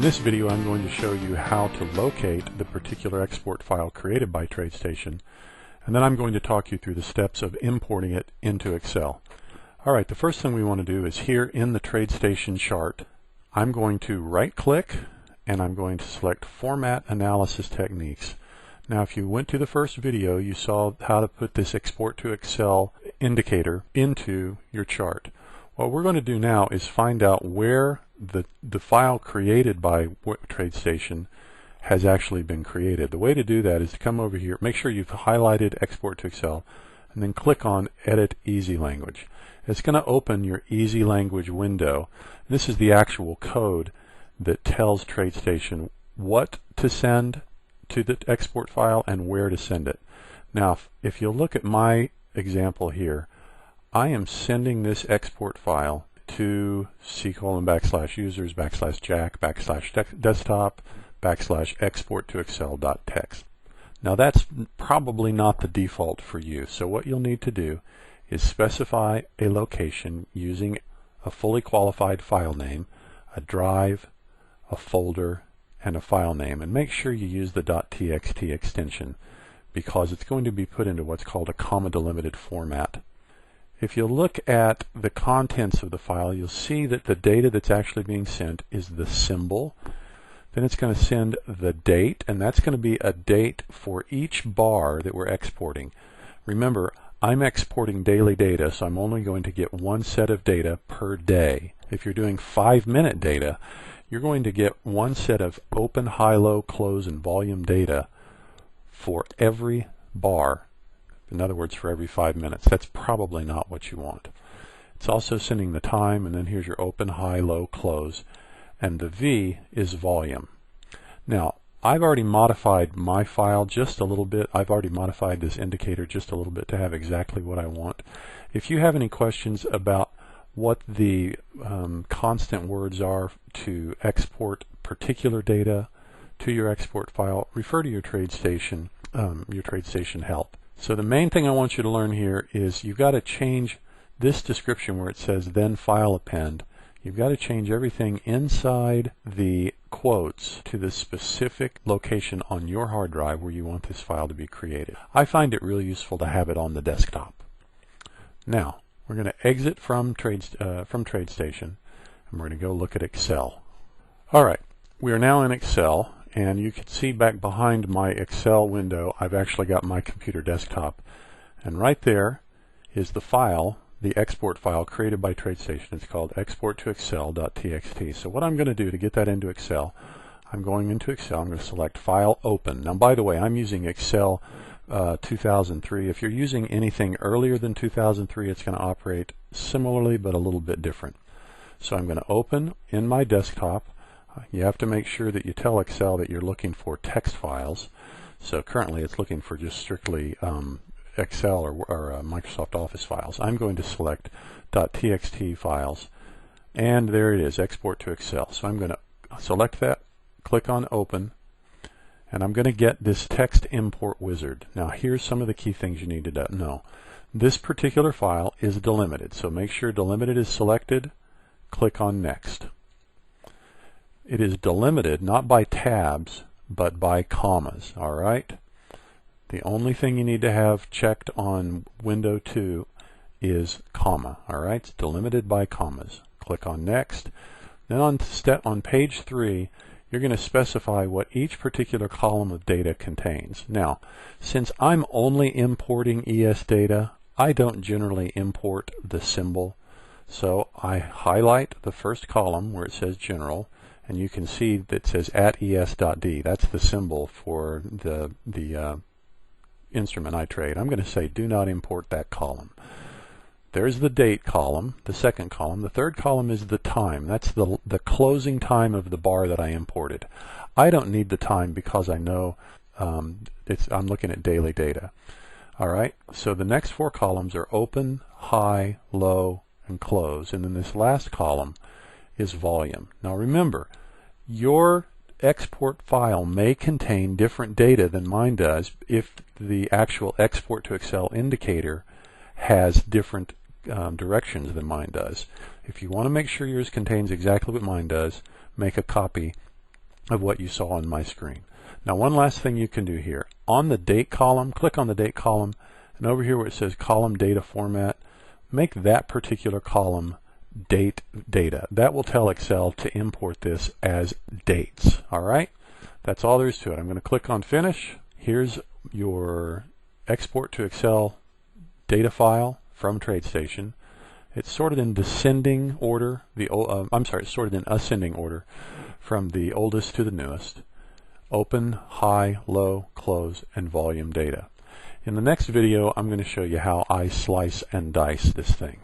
this video I'm going to show you how to locate the particular export file created by Tradestation, and then I'm going to talk you through the steps of importing it into Excel. Alright, the first thing we want to do is here in the Tradestation chart, I'm going to right click and I'm going to select Format Analysis Techniques. Now if you went to the first video, you saw how to put this Export to Excel indicator into your chart. What we're going to do now is find out where the file created by Tradestation has actually been created. The way to do that is to come over here, make sure you've highlighted Export to Excel, and then click on Edit Easy Language. It's going to open your Easy Language window. This is the actual code that tells Tradestation what to send to the export file and where to send it. Now if you look at my example here, I am sending this export file to c:\jack/desktop/export to excel.txt. Now that's probably not the default for you, so what you'll need to do is specify a location using a fully qualified file name, a drive, a folder, and a file name, and make sure you use the .txt extension because it's going to be put into what's called a comma delimited format. If you look at the contents of the file, you'll see that the data that's actually being sent is the symbol. Then it's going to send the date, and that's going to be a date for each bar that we're exporting. Remember, I'm exporting daily data, so I'm only going to get one set of data per day. If you're doing 5-minute data, you're going to get one set of open, high, low, close, and volume data for every bar. In other words, for every 5 minutes. That's probably not what you want. It's also sending the time, and then here's your open, high, low, close, and the V is volume. Now, I've already modified my file just a little bit. I've already modified this indicator just a little bit to have exactly what I want. If you have any questions about what the constant words are to export particular data to your export file, refer to your Tradestation help. So the main thing I want you to learn here is you've got to change this description where it says then file append. You've got to change everything inside the quotes to the specific location on your hard drive where you want this file to be created. I find it really useful to have it on the desktop. Now we're going to exit from Tradestation, and we're going to go look at Excel. Alright, we are now in Excel, and you can see back behind my Excel window I've actually got my computer desktop, and right there is the file, the export file created by Tradestation. It's called export to excel.txt. So what I'm going to do to get that into Excel, I'm going into Excel, I'm going to select File Open. Now by the way, I'm using Excel 2003. If you're using anything earlier than 2003, it's going to operate similarly but a little bit different. So I'm going to open in my desktop. You have to make sure that you tell Excel that you're looking for text files. So currently it's looking for just strictly Excel or Microsoft Office files. I'm going to select .txt files, and there it is, export to Excel. So I'm going to select that, click on Open, and I'm going to get this text import wizard. Now here's some of the key things you need to know. This particular file is delimited, so make sure delimited is selected, click on Next. It is delimited not by tabs but by commas. Alright? The only thing you need to have checked on window 2 is comma. Alright? It's delimited by commas. Click on Next. Then on page 3 you're going to specify what each particular column of data contains. Now, since I'm only importing ES data, I don't generally import the symbol. So I highlight the first column where it says General, and you can see that it says @es.d. That's the symbol for the instrument I trade. I'm going to say do not import that column. There's the date column, the second column. The third column is the time. That's the closing time of the bar that I imported. I don't need the time because I know I'm looking at daily data. Alright, so the next 4 columns are open, high, low, and close. And then this last column is volume. Now remember, your export file may contain different data than mine does if the actual export to Excel indicator has different directions than mine does. If you want to make sure yours contains exactly what mine does, make a copy of what you saw on my screen. Now one last thing you can do here. On the date column, click on the date column, and over here where it says column data format, make that particular column date data. That will tell Excel to import this as dates. Alright? That's all there is to it. I'm going to click on finish. Here's your export to Excel data file from TradeStation. It's sorted in descending order. It's sorted in ascending order from the oldest to the newest. Open, high, low, close, and volume data. In the next video, I'm going to show you how I slice and dice this thing.